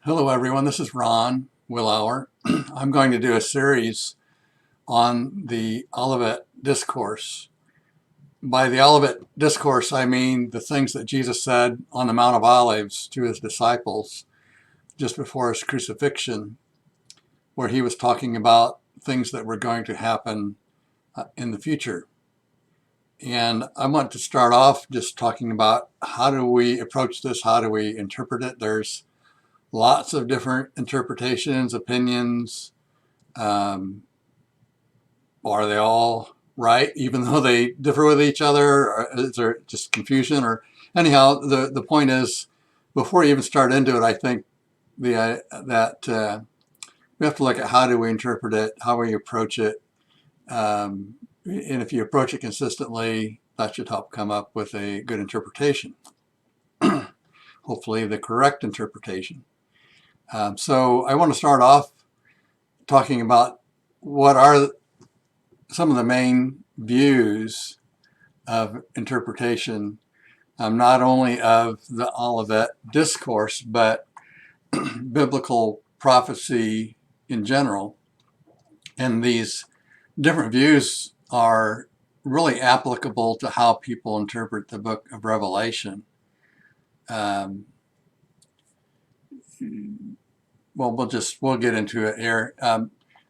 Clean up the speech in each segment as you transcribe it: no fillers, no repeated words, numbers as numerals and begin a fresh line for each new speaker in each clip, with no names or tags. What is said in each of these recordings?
Hello everyone, this is Ron Willauer. I'm going to do a series on the Olivet Discourse. By the Olivet Discourse, I mean the things that Jesus said on the Mount of Olives to his disciples just before his crucifixion, where he was talking about things that were going to happen in the future. And I want to start off just talking about how do we approach this, how do we interpret it. There's lots of different interpretations, opinions. Are they all right, even though they differ with each other? Or is there just confusion? Or anyhow, the point is, before you even start into it, I think we have to look at how do we interpret it, how we approach it, and if you approach it consistently, that should help come up with a good interpretation. Hopefully, the correct interpretation. So I want to start off talking about what are some of the main views of interpretation, not only of the Olivet Discourse, but biblical prophecy in general. And these different views are really applicable to how people interpret the book of Revelation. Well, we'll get into it here.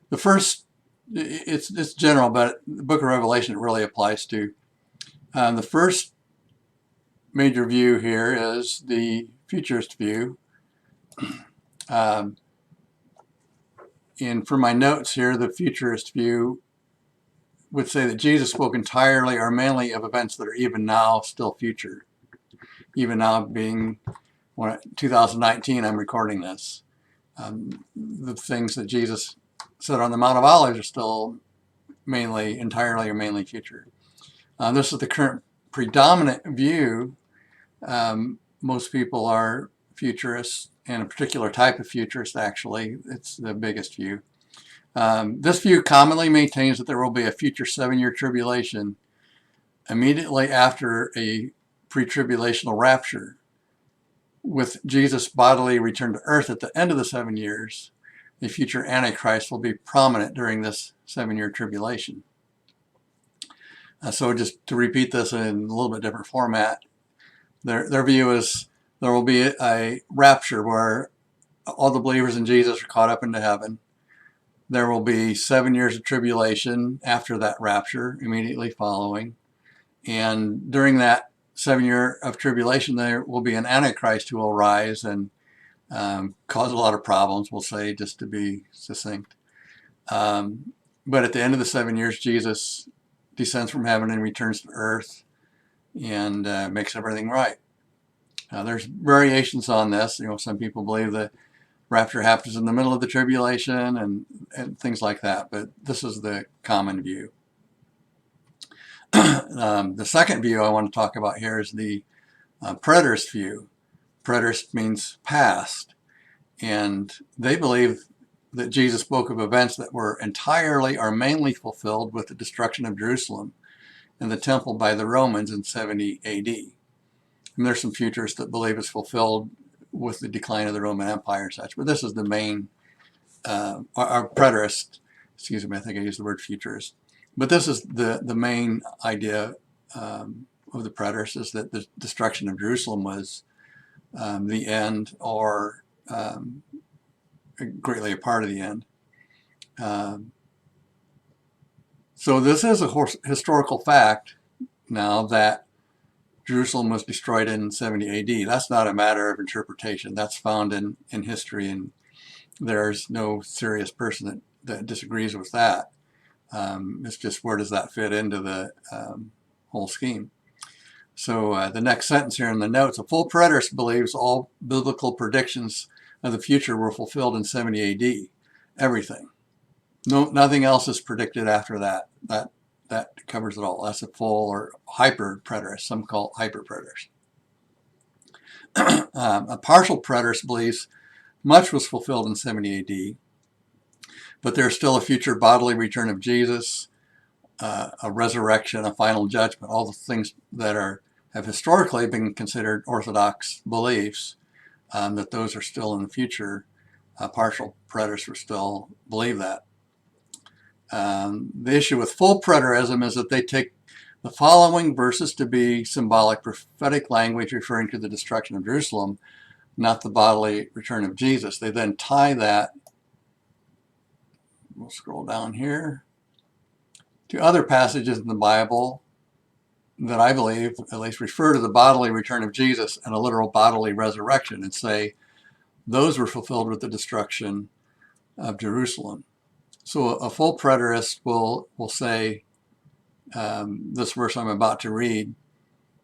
The first, it's general, but the book of Revelation it really applies to. The first major view here is the futurist view. And for my notes here, the futurist view would say that Jesus spoke entirely or mainly of events that are even now still future. Even now being 2019, I'm recording this. The things that Jesus said on the Mount of Olives are still entirely or mainly future. This is the current predominant view. Most people are futurists, and a particular type of futurist, actually. It's the biggest view. This view commonly maintains that there will be a future 7-year tribulation immediately after a pre-tribulational rapture, with Jesus' bodily return to earth at the end of the 7 years. A future Antichrist will be prominent during this 7-year tribulation. So just to repeat this in a little bit different format, their view is there will be a rapture where all the believers in Jesus are caught up into heaven. There will be 7 years of tribulation after that rapture, immediately following. And during that 7 year of tribulation, there will be an Antichrist who will rise and cause a lot of problems, we'll say, just to be succinct. But at the end of the 7 years, Jesus descends from heaven and returns to earth and makes everything right. There's variations on this. Some people believe the rapture happens in the middle of the tribulation and things like that, but this is the common view. The second view I want to talk about here is the preterist view. Preterist means past, and they believe that Jesus spoke of events that were entirely or mainly fulfilled with the destruction of Jerusalem and the temple by the Romans in 70 AD. And there's some futurists that believe it's fulfilled with the decline of the Roman Empire and such, but this is the main, our preterist, excuse me, I think I used the word futurist. But this is the main idea of the preterists, is that the destruction of Jerusalem was the end, or greatly a part of the end. So this is a historical fact now that Jerusalem was destroyed in 70 AD. That's not a matter of interpretation. That's found in history, and there's no serious person that disagrees with that. It's just, where does that fit into the whole scheme? So the next sentence here in the notes: a full preterist believes all biblical predictions of the future were fulfilled in 70 AD. Everything. Nothing else is predicted after that. That covers it all. That's a full or hyper preterist. Some call it hyper preterist. A partial preterist believes much was fulfilled in 70 AD. But there's still a future bodily return of Jesus, a resurrection, a final judgment, all the things that have historically been considered orthodox beliefs that those are still in the future. Partial preterists will still believe that. The issue with full preterism is that they take the following verses to be symbolic prophetic language referring to the destruction of Jerusalem, not the bodily return of Jesus. They then tie that, we'll scroll down here, to other passages in the Bible that I believe at least refer to the bodily return of Jesus and a literal bodily resurrection, and say those were fulfilled with the destruction of Jerusalem. So a full preterist will say, this verse I'm about to read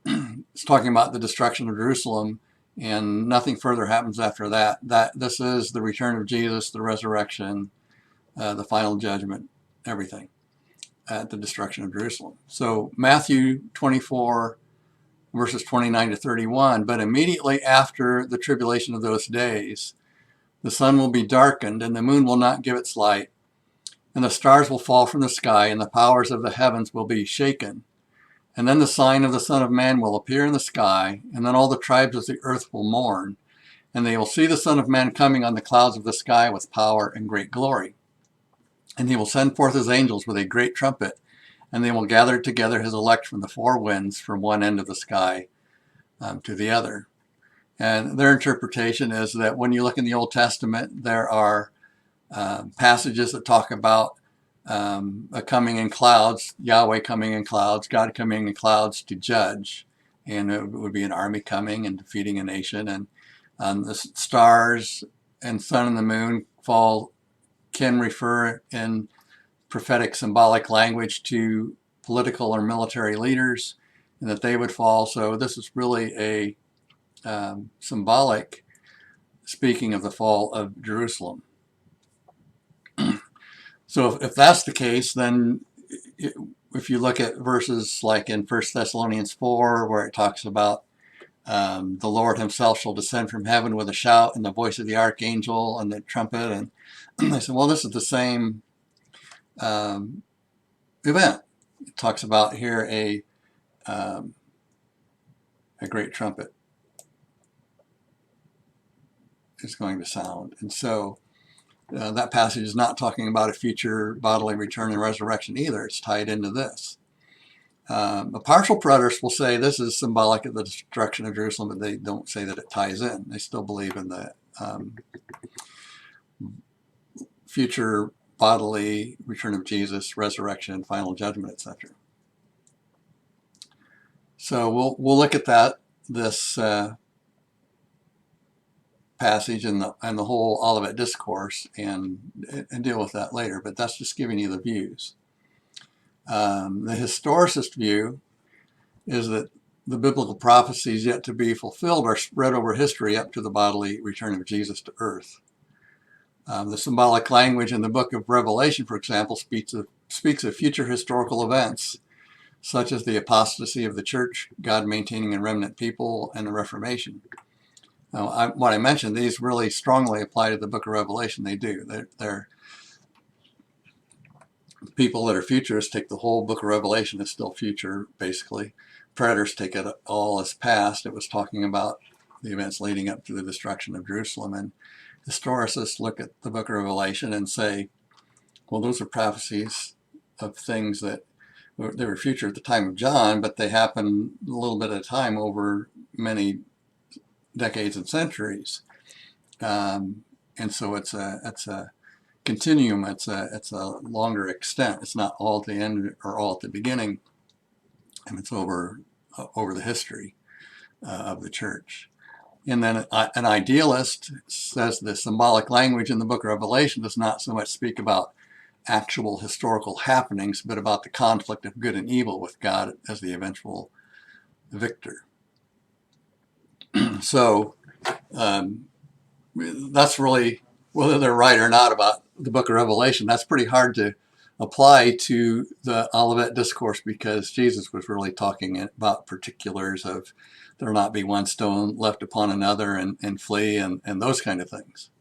is talking about the destruction of Jerusalem, and nothing further happens after that. That this is the return of Jesus, the resurrection, the final judgment, everything at the destruction of Jerusalem. So Matthew 24, verses 29 to 31, but immediately after the tribulation of those days, the sun will be darkened, and the moon will not give its light, and the stars will fall from the sky, and the powers of the heavens will be shaken. And then the sign of the Son of Man will appear in the sky, and then all the tribes of the earth will mourn, and they will see the Son of Man coming on the clouds of the sky with power and great glory. And he will send forth his angels with a great trumpet, and they will gather together his elect from the four winds, from one end of the sky to the other. And their interpretation is that when you look in the Old Testament, there are passages that talk about a coming in clouds, Yahweh coming in clouds, God coming in clouds to judge. And it would be an army coming and defeating a nation. And the stars and sun and the moon can refer in prophetic symbolic language to political or military leaders, and that they would fall. So this is really a symbolic speaking of the fall of Jerusalem. So if that's the case, then if you look at verses like in 1 Thessalonians 4, where it talks about the Lord himself shall descend from heaven with a shout and the voice of the archangel and the trumpet, and they said, well, this is the same event. It talks about here a great trumpet is going to sound. And so that passage is not talking about a future bodily return and resurrection either. It's tied into this. The partial preterists will say this is symbolic of the destruction of Jerusalem, but they don't say that it ties in. They still believe in the future bodily return of Jesus, resurrection, final judgment, etc. So we'll look at this passage and the whole Olivet Discourse and deal with that later, but that's just giving you the views. The historicist view is that the biblical prophecies yet to be fulfilled are spread over history up to the bodily return of Jesus to earth. The symbolic language in the book of Revelation, for example, speaks of future historical events, such as the apostasy of the church, God maintaining a remnant people, and the Reformation. Now, what I mentioned, these really strongly apply to the book of Revelation. They do. They're people that are futurists take the whole book of Revelation as still future, basically. Preterists take it all as past. It was talking about the events leading up to the destruction of Jerusalem. And historicists look at the book of Revelation and say, well, those are prophecies of things that they were future at the time of John, but they happen a little bit at a time over many decades and centuries. And so it's a continuum. It's a longer extent. It's not all at the end or all at the beginning, and it's over the history of the church. And then an idealist says the symbolic language in the book of Revelation does not so much speak about actual historical happenings, but about the conflict of good and evil with God as the eventual victor. So that's really, whether they're right or not about the book of Revelation, that's pretty hard to apply to the Olivet Discourse, because Jesus was really talking about particulars of there not be one stone left upon another and flee and those kind of things.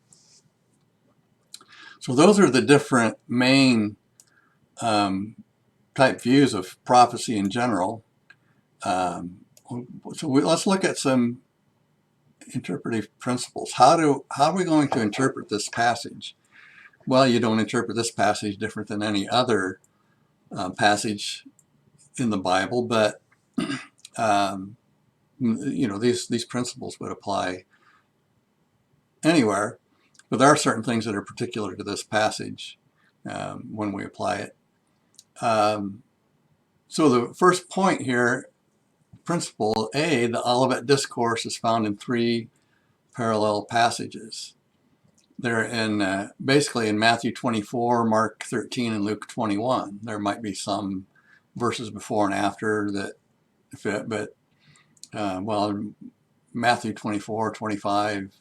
So those are the different main type views of prophecy in general. So let's look at some interpretive principles. How are we going to interpret this passage? Well, you don't interpret this passage different than any other passage in the Bible, but these principles would apply anywhere. But there are certain things that are particular to this passage when we apply it. So the first point here, principle A, the Olivet Discourse is found in 3 parallel passages. They're in basically in Matthew 24, Mark 13, and Luke 21. There might be some verses before and after that fit, but Matthew 24, 25,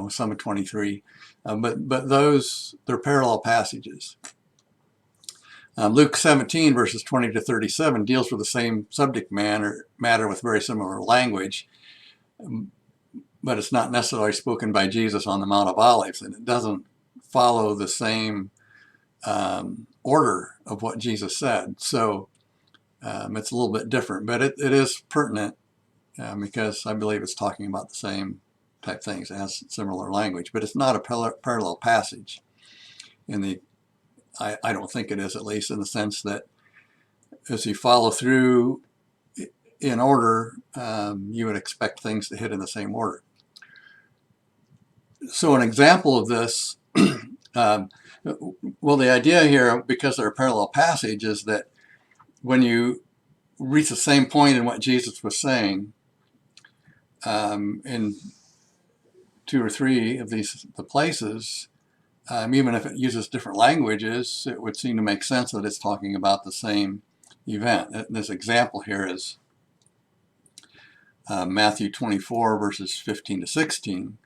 some of 23, but those, they're parallel passages. Luke 17 verses 20 to 37 deals with the same subject matter with very similar language, but it's not necessarily spoken by Jesus on the Mount of Olives, and it doesn't follow the same order of what Jesus said. So it's a little bit different, but it is pertinent because I believe it's talking about the same type things. It has similar language, but it's not a parallel passage. I don't think it is, at least in the sense that as you follow through in order, you would expect things to hit in the same order. So an example of this, well, the idea here, because they're a parallel passage, is that when you reach the same point in what Jesus was saying, in 2 or 3 of the places, even if it uses different languages, it would seem to make sense that it's talking about the same event. This example here is Matthew 24, verses 15 to 16.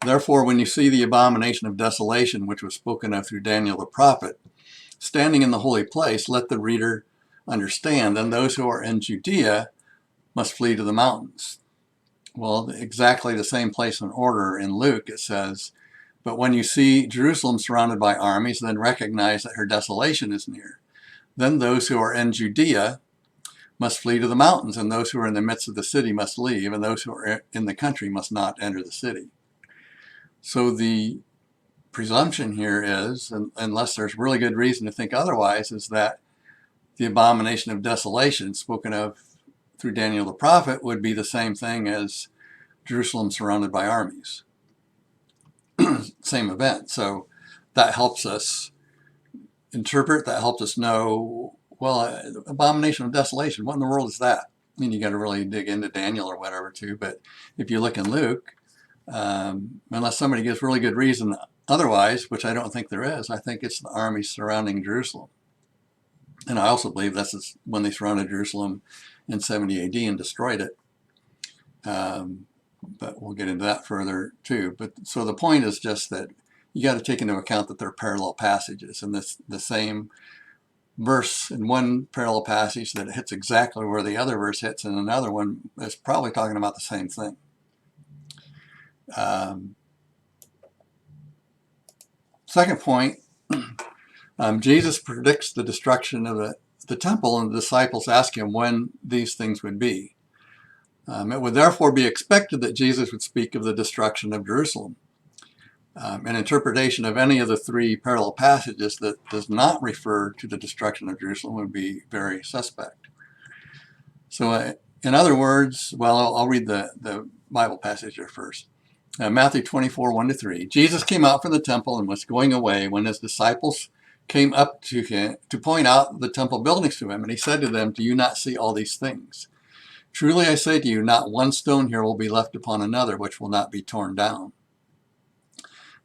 Therefore, when you see the abomination of desolation, which was spoken of through Daniel the prophet, standing in the holy place, let the reader understand. Then those who are in Judea must flee to the mountains. Well, exactly the same place and order in Luke, it says, but when you see Jerusalem surrounded by armies, then recognize that her desolation is near. Then those who are in Judea must flee to the mountains, and those who are in the midst of the city must leave, and those who are in the country must not enter the city. So the presumption here is, unless there's really good reason to think otherwise, is that the abomination of desolation spoken of through Daniel the prophet would be the same thing as Jerusalem surrounded by armies. Same event. So that helps us interpret, that helps us know, well, abomination of desolation, what in the world is that? I mean, you got to really dig into Daniel or whatever too, but if you look in Luke, unless somebody gives really good reason otherwise, which I don't think there is, I think it's the armies surrounding Jerusalem. And I also believe that's when they surrounded Jerusalem in 70 AD and destroyed it. But we'll get into that further too. But so the point is just that you got to take into account that they're parallel passages, and the same verse in one parallel passage that hits exactly where the other verse hits in another one is probably talking about the same thing. Second point, Jesus predicts the destruction of the temple, and the disciples ask him when these things would be. It would therefore be expected that Jesus would speak of the destruction of Jerusalem. An interpretation of any of the 3 parallel passages that does not refer to the destruction of Jerusalem would be very suspect. So in other words, well, I'll read the Bible passage here first. Matthew 24, 1 to 3. Jesus came out from the temple and was going away when his disciples came up to him to point out the temple buildings to him. And he said to them, do you not see all these things? Truly I say to you, not one stone here will be left upon another, which will not be torn down.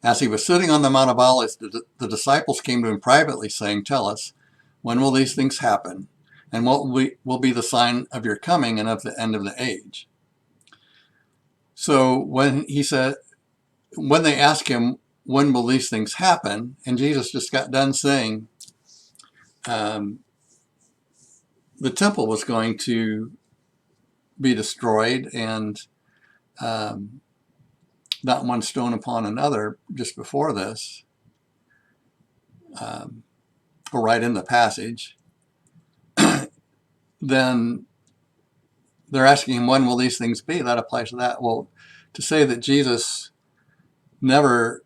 As he was sitting on the Mount of Olives, the disciples came to him privately, saying, tell us, when will these things happen? And what will be the sign of your coming and of the end of the age? So when they asked him, when will these things happen? And Jesus just got done saying the temple was going to be destroyed, and not one stone upon another just before this, or right in the passage. Then they're asking him, when will these things be? That applies to that. Well, to say that Jesus never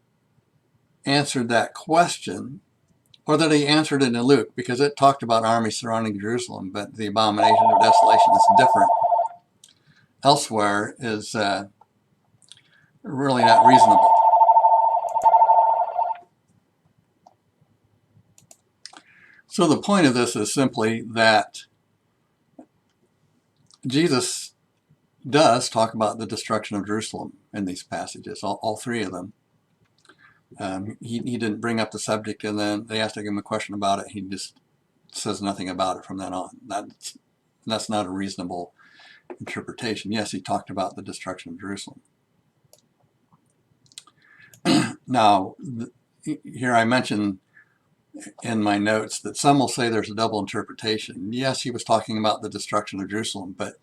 answered that question, or that he answered it in Luke, because it talked about armies surrounding Jerusalem, but the abomination of desolation is different elsewhere, is really not reasonable. So the point of this is simply that Jesus does talk about the destruction of Jerusalem in these passages, all three of them. He didn't bring up the subject, and then they asked him a question about it. He just says nothing about it from then on. That's not a reasonable interpretation. Yes, he talked about the destruction of Jerusalem. Now, here I mentioned in my notes that some will say there's a double interpretation. Yes, he was talking about the destruction of Jerusalem, but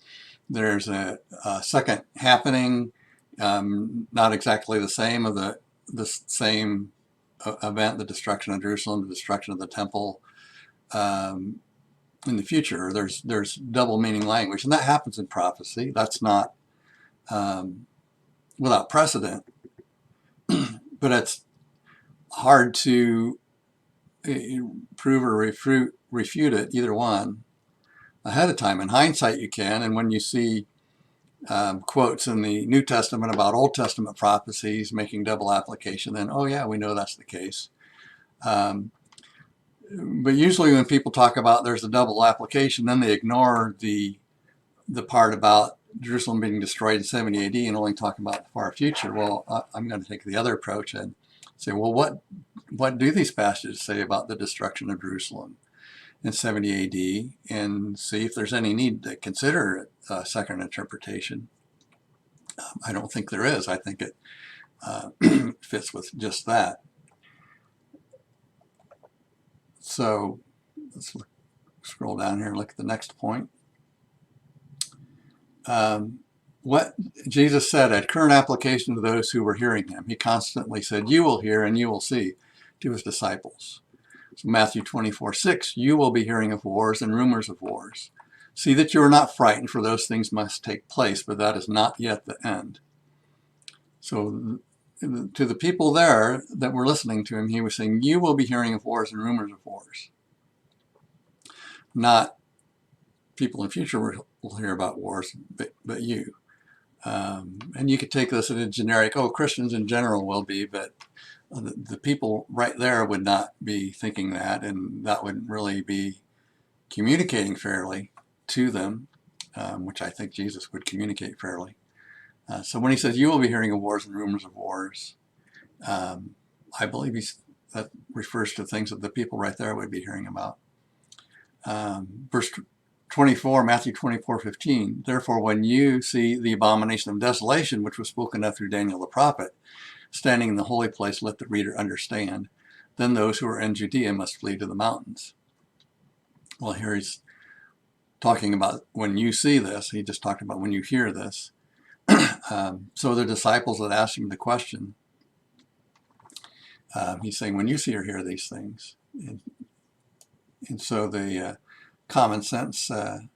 there's a second happening, not exactly the same, of the same event, the destruction of Jerusalem, the destruction of the temple, in the future. There's double meaning language, and that happens in prophecy. That's not without precedent, but it's hard to prove or refute it, either one, ahead of time. In hindsight, you can, and when you see quotes in the New Testament about Old Testament prophecies making double application, then, oh yeah, we know that's the case. But usually when people talk about there's a double application, then they ignore the part about Jerusalem being destroyed in 70 AD and only talk about the far future. Well, I'm going to take the other approach and say, well, what do these passages say about the destruction of Jerusalem in 70 AD, and see if there's any need to consider a second interpretation. I don't think there is. I think it fits with just that. So let's scroll down here and look at the next point. What Jesus said at current application to those who were hearing him. He constantly said, you will hear and you will see, to his disciples. So Matthew 24:6, you will be hearing of wars and rumors of wars. See that you are not frightened, for those things must take place, but that is not yet the end. So to the people there that were listening to him, he was saying, you will be hearing of wars and rumors of wars. Not people in the future will hear about wars, but you. And you could take this in a generic, oh, Christians in general will be, but the people right there would not be thinking that, and that wouldn't really be communicating fairly to them, which I think Jesus would communicate fairly. So when he says, you will be hearing of wars and rumors of wars, I believe that refers to things that the people right there would be hearing about. Verse 24, Matthew 24:15, therefore when you see the abomination of desolation, which was spoken of through Daniel the prophet, standing in the holy place, let the reader understand. Then those who are in Judea must flee to the mountains. Well, here he's talking about when you see this. He just talked about when you hear this. So the disciples that asked him the question, he's saying, when you see or hear these things. And so the common sense, well,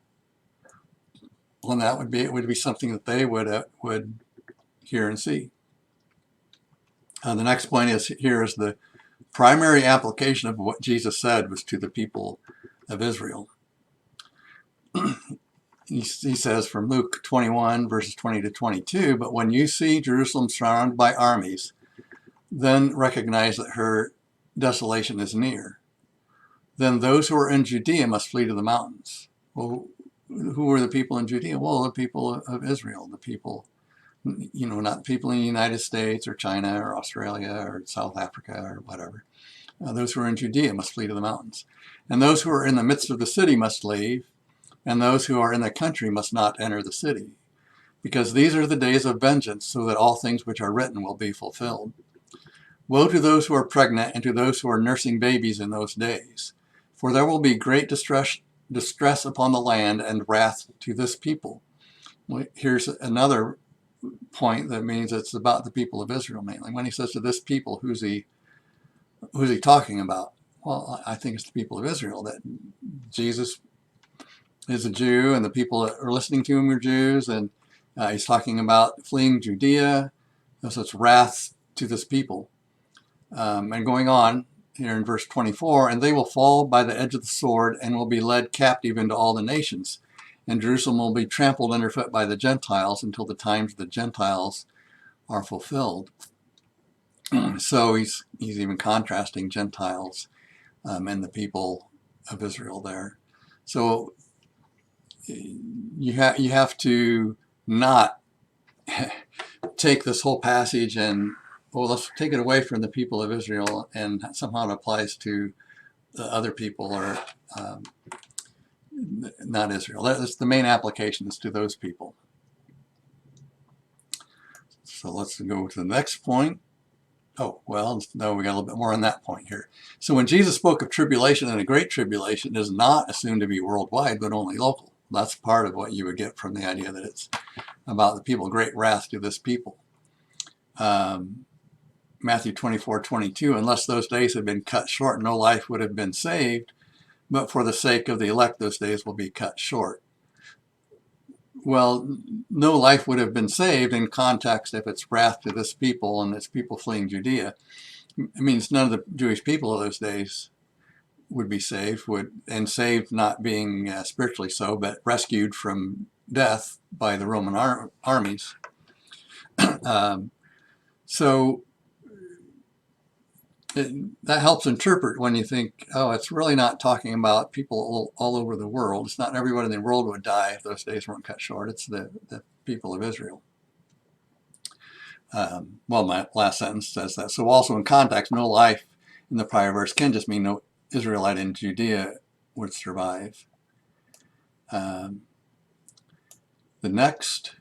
that would be, it would be something that they would hear and see. The next point is here is the primary application of what Jesus said was to the people of Israel. He says from Luke 21, verses 20 to 22, but when you see Jerusalem surrounded by armies, then recognize that her desolation is near. Then those who are in Judea must flee to the mountains. Well, who were the people in Judea? Well, the people of Israel, the people, not people in the United States or China or Australia or South Africa or whatever. Those who are in Judea must flee to the mountains. And those who are in the midst of the city must leave, and those who are in the country must not enter the city, because these are the days of vengeance, so that all things which are written will be fulfilled. Woe to those who are pregnant and to those who are nursing babies in those days, for there will be great distress upon the land and wrath to this people. Well, here's another point that means it's about the people of Israel mainly. When he says to this people, who's he talking about? Well, I think it's the people of Israel, that Jesus is a Jew and the people that are listening to him are Jews, and He's talking about fleeing Judea, so it's wrath to this people. And going on here in verse 24, and they will fall by the edge of the sword and will be led captive into all the nations. And Jerusalem will be trampled underfoot by the Gentiles until the times of the Gentiles are fulfilled. So he's even contrasting Gentiles and the people of Israel there. So you have to not take this whole passage and, well, let's take it away from the people of Israel and somehow it applies to the other people or not Israel. That's the main application is to those people. So let's go to the next point. Oh, well, no, we got a little bit more on that point here. So when Jesus spoke of tribulation and a great tribulation, it is not assumed to be worldwide, but only local. That's part of what you would get from the idea that it's about the people, great wrath to this people. Matthew 24:22, unless those days had been cut short, no life would have been saved, but for the sake of the elect, those days will be cut short. Well, no life would have been saved in context if it's wrath to this people and it's people fleeing Judea. It means none of the Jewish people of those days would be saved, and saved not being spiritually so, but rescued from death by the Roman armies. So that helps interpret when you think, oh, it's really not talking about people all over the world. It's not everyone in the world would die if those days weren't cut short. It's the people of Israel. Well, my last sentence says that. So also in context, no life in the prior verse can just mean no Israelite in Judea would survive. The next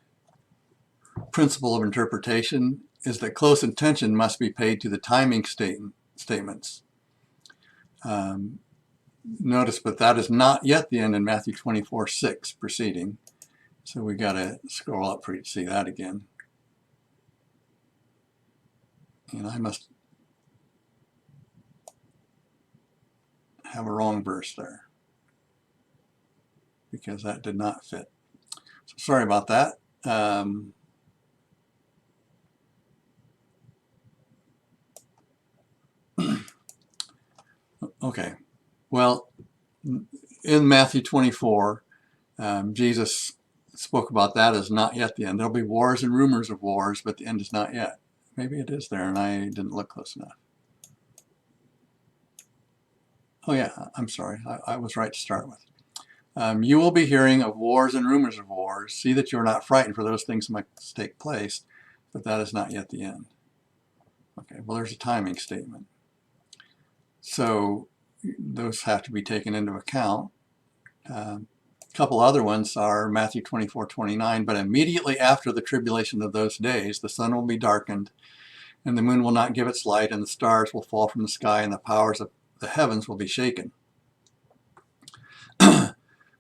principle of interpretation is that close attention must be paid to the timing statements. Notice, but that is not yet the end in Matthew 24:6 preceding. So we got to scroll up for you to see that again. And I must have a wrong verse there because that did not fit. So sorry about that. Okay, well, in Matthew 24, Jesus spoke about that as not yet the end. There'll be wars and rumors of wars, but the end is not yet. Maybe it is there, and I didn't look close enough. Oh yeah, I'm sorry. I was right to start with. You will be hearing of wars and rumors of wars. See that you are not frightened, for those things might take place, but that is not yet the end. Okay, well, there's a timing statement. So those have to be taken into account. A couple other ones are Matthew 24:29, but immediately after the tribulation of those days, the sun will be darkened, and the moon will not give its light, and the stars will fall from the sky, and the powers of the heavens will be shaken.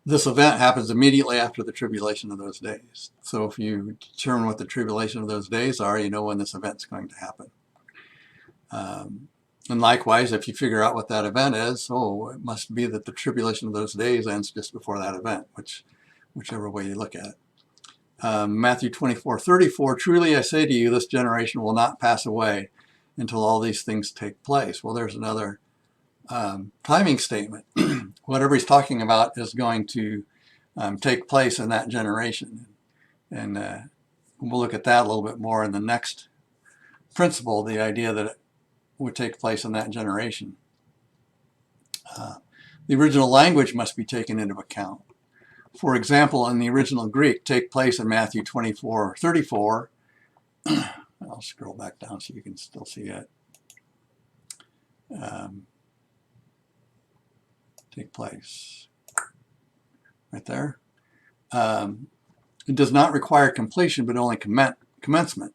This event happens immediately after the tribulation of those days. So if you determine what the tribulation of those days are, you know when this event's going to happen. And likewise, if you figure out what that event is, oh, it must be that the tribulation of those days ends just before that event, whichever way you look at it. Matthew 24:34, truly I say to you, this generation will not pass away until all these things take place. Well, there's another timing statement. Whatever he's talking about is going to take place in that generation. And we'll look at that a little bit more in the next principle, the idea that it would take place in that generation. The original language must be taken into account. For example, in the original Greek, take place in Matthew 24:34. I'll scroll back down so you can still see it. Take place right there. It does not require completion, but only commencement.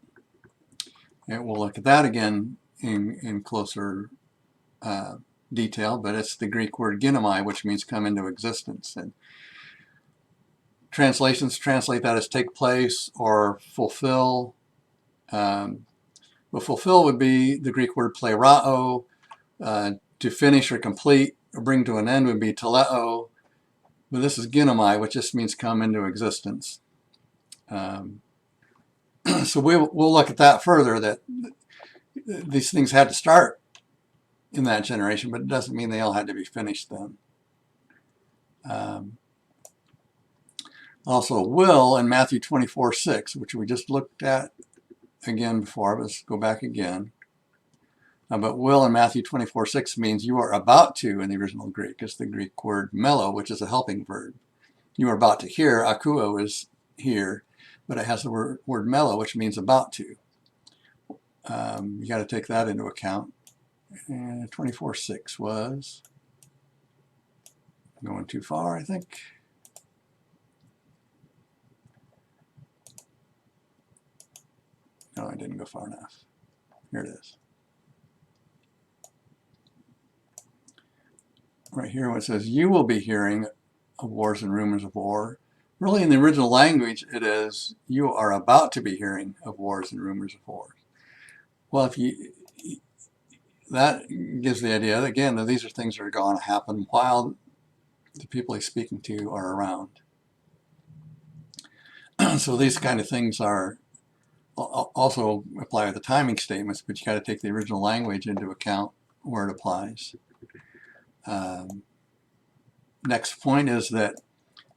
And we'll look at that again in closer detail, but it's the Greek word ginomai, which means come into existence. And translations translate that as take place or fulfill. But fulfill would be the Greek word plerao. To finish or complete or bring to an end would be teleo. But this is ginomai, which just means come into existence. So we'll look at that further, that these things had to start in that generation, but it doesn't mean they all had to be finished then. Also, will in Matthew 24:6, which we just looked at again before, but let's go back again. But will in Matthew 24:6 means you are about to in the original Greek. It's the Greek word mello, which is a helping verb. You are about to hear. Akuo is here, but it has the word mello, which means about to. You got to take that into account. And 24:6 was going too far, I think. No, I didn't go far enough. Here it is. Right here, when it says, you will be hearing of wars and rumors of war. Really, in the original language, it is, you are about to be hearing of wars and rumors of wars. Well, that gives the idea, again, that these are things that are going to happen while the people he's speaking to are around. So these kind of things are also apply to the timing statements, but you got to take the original language into account where it applies. Next point is that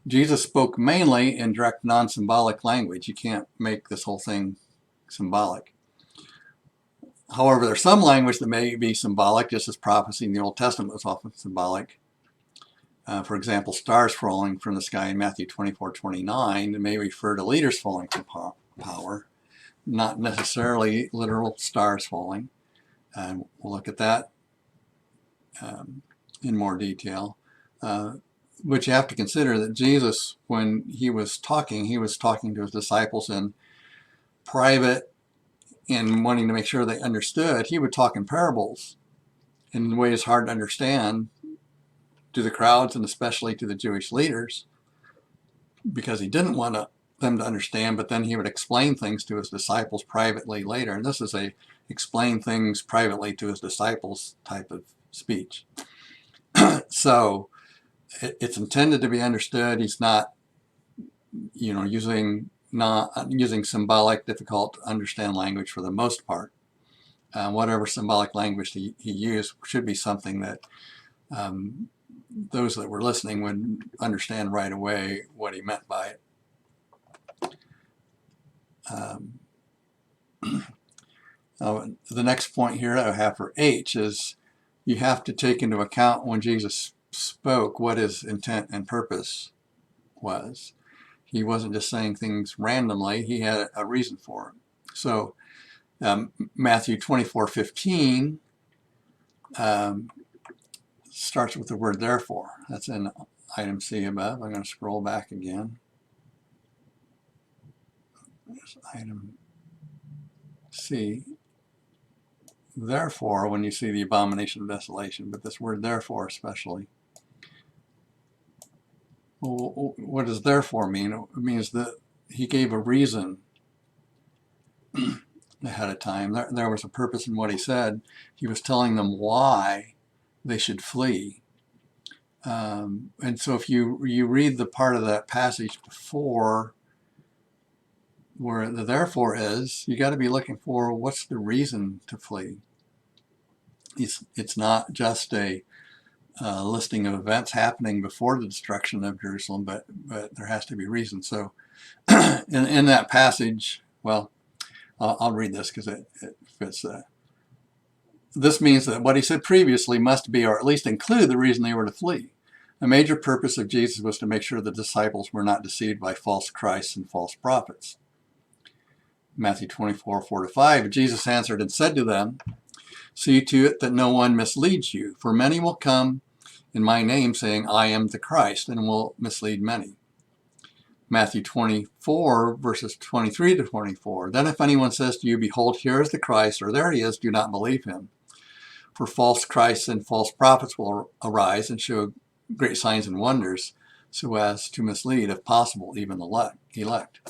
Jesus spoke mainly in direct non-symbolic language. You can't make this whole thing symbolic. However, there's some language that may be symbolic, just as prophecy in the Old Testament was often symbolic. For example, stars falling from the sky in Matthew 24:29 may refer to leaders falling from power, not necessarily literal stars falling. And we'll look at that in more detail. But you have to consider that Jesus, when he was talking to his disciples in private and wanting to make sure they understood. He would talk in parables in ways hard to understand to the crowds and especially to the Jewish leaders, because he didn't want them to understand, but then he would explain things to his disciples privately later. And this is a explain things privately to his disciples type of speech. So it's intended to be understood. He's not, using symbolic, difficult to understand language for the most part. Whatever symbolic language he used should be something that those that were listening would understand right away what he meant by it. The next point here I have for H is you have to take into account when Jesus spoke what his intent and purpose was. He wasn't just saying things randomly. He had a reason for it. So Matthew 24:15 starts with the word therefore. That's in item C above. I'm going to scroll back again. There's item C. Therefore, when you see the abomination of desolation, but this word therefore especially. Well, what does therefore mean? It means that he gave a reason ahead of time. There was a purpose in what he said. He was telling them why they should flee. And so if you read the part of that passage before where the therefore is, you got to be looking for what's the reason to flee. It's not just a listing of events happening before the destruction of Jerusalem, but there has to be reason. So in that passage, well, I'll read this because it fits. This means that what he said previously must be, or at least include, the reason they were to flee. A major purpose of Jesus was to make sure the disciples were not deceived by false Christs and false prophets. Matthew 24:4-5, Jesus answered and said to them, see to it that no one misleads you, for many will come in my name saying, I am the Christ, and will mislead many. Matthew 24, verses 23-24. Then if anyone says to you, behold, here is the Christ, or there he is, do not believe him. For false Christs and false prophets will arise and show great signs and wonders, so as to mislead, if possible, even the elect.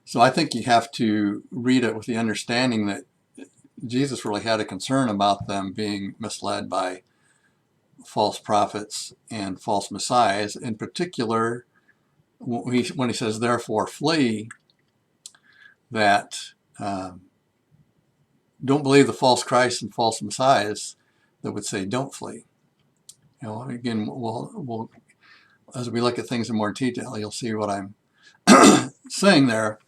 So I think you have to read it with the understanding that Jesus really had a concern about them being misled by false prophets and false messiahs. In particular, when he says, therefore flee, that don't believe the false Christ and false messiahs that would say don't flee. Again, we'll as we look at things in more detail, you'll see what I'm saying there.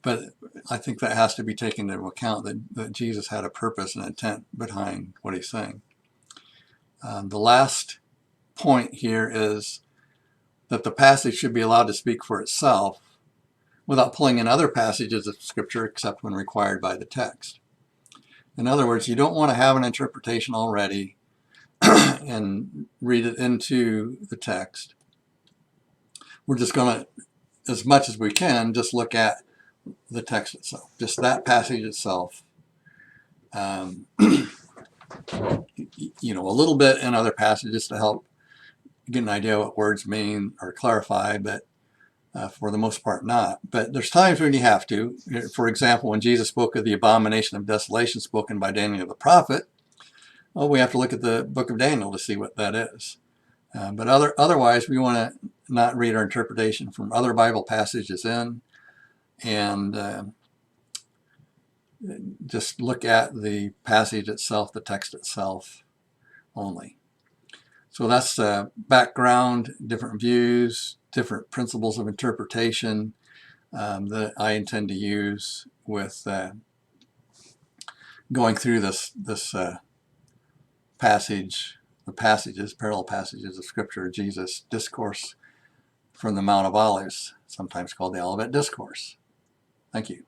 But I think that has to be taken into account, that Jesus had a purpose and intent behind what he's saying. The last point here is that the passage should be allowed to speak for itself without pulling in other passages of Scripture except when required by the text. In other words, you don't want to have an interpretation already and read it into the text. We're just going to, as much as we can, just look at the text itself, just that passage itself. A little bit in other passages to help get an idea what words mean or clarify, but for the most part not. But there's times when you have to. For example, when Jesus spoke of the abomination of desolation spoken by Daniel the prophet, we have to look at the book of Daniel to see what that is. But otherwise, we want to not read our interpretation from other Bible passages in, and just look at the passage itself, the text itself only. So that's background, different views, different principles of interpretation that I intend to use with going through this passage, the passages, parallel passages of Scripture, Jesus' discourse from the Mount of Olives, sometimes called the Olivet Discourse. Thank you.